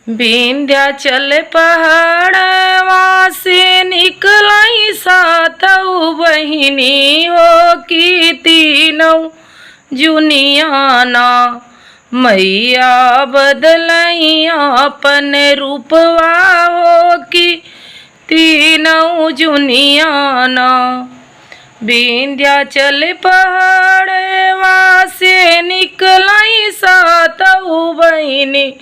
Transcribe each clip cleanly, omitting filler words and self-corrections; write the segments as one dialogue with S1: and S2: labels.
S1: विंध्याचल पहाड़वा से निकलाई सातऊ बहिनी हो की तीनों जुनियाना। मैया बदलई अपन रूपवा हो की तीनों जुनियाना। विंध्याचल पहाड़वा से निकलाई सातऊ बहिनी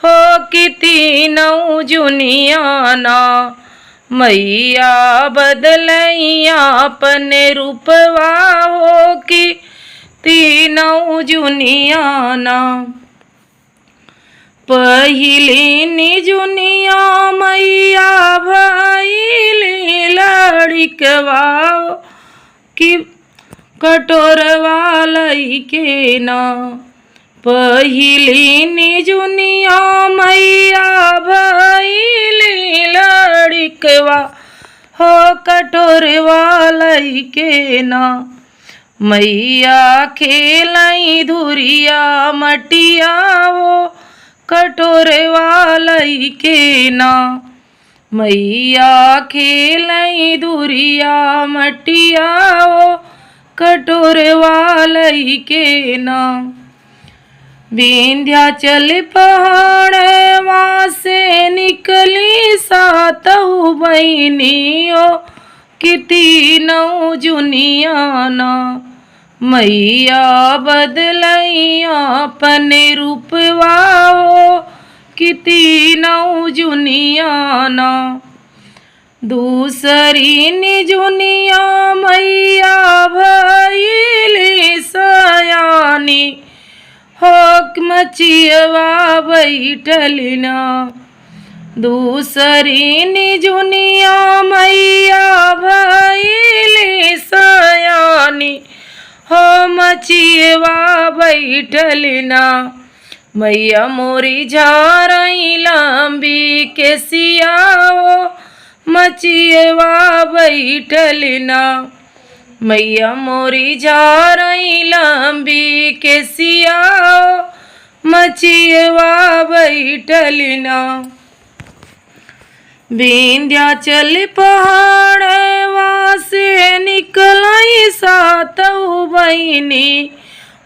S1: हो कि तीनों जुनियाना। मैया बदलैया अपन रूपवा हो कि तीनों जुनियाना। पहिली निजुनिया मैया भइली लड़िकवा कि कटोरवा लइके ना। पहिली निजुनिया मैया भइली लड़िकवा हो कटोरवा लइके ना। मैया खेलई धुरिया मटिया हो कटोरवा लइके ना। मैया खेलई धुरिया मटिया हो कटोरवा लइके ना। विंध्याचल पहाड़वा से निकली सातऊ बहिनी हो कि तीनों जुनियाना। मैया बदलई अपन रूपवा हो कि तीनों जुनियाना। दूसरी निजुनिया मैया भइली सयानी हो मचियवा बैठलिना। दूसरी निजुनिया मैया भइली सयानी हो मचियवा बैठलिना। मैया मोरी झारई लंबी केसिया हो मचियवा बैठलिना। मैया मोरी झारई लंबी केसिया मचियवा बैठलिना। विंध्याचल पहाड़वा से निकलई सातऊ बहिनी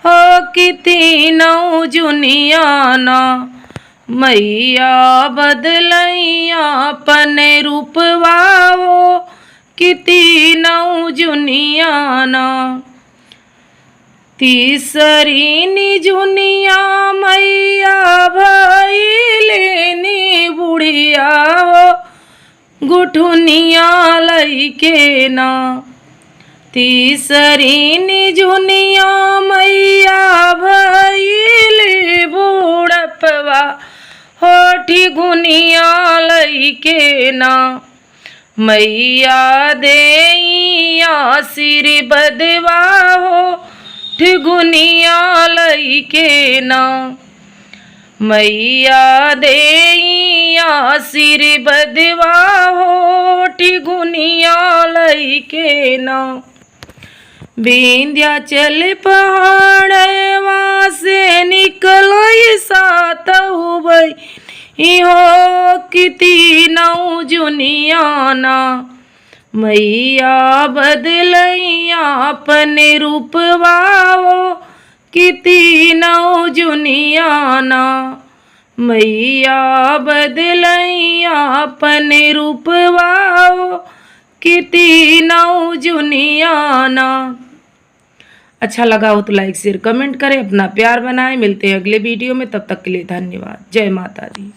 S1: हो कि तीनों जुनियाना। मैया बदलई अपन रूपवा हो कि तीनों जुनियाना। तीसरी निजुनिया मैया भइली नी बुढ़िया हो गुठुनिया लइके ना। तीसरी निजुनिया मैया भइली बूढ़पवा होठी गुनिया लइके ना। मैया देई आशीर्वादवा हो ठिगुनिया लइके ना। मैया देई आशीर्वादवा हो ठिगुनिया लइके ना। विंध्याचल पहाड़वा से निकलई सातऊ बहिनी हो कि तीनों जुनियाना। मैया बदलई अपन रूपवा हो कि तीनों जुनियाना। मैया बदलई अपन रूपवा हो कि तीनों जुनियाना। अच्छा लगा हो तो लाइक शेयर कमेंट करें, अपना प्यार बनाएं। मिलते हैं अगले वीडियो में, तब तक के लिए धन्यवाद। जय माता दी।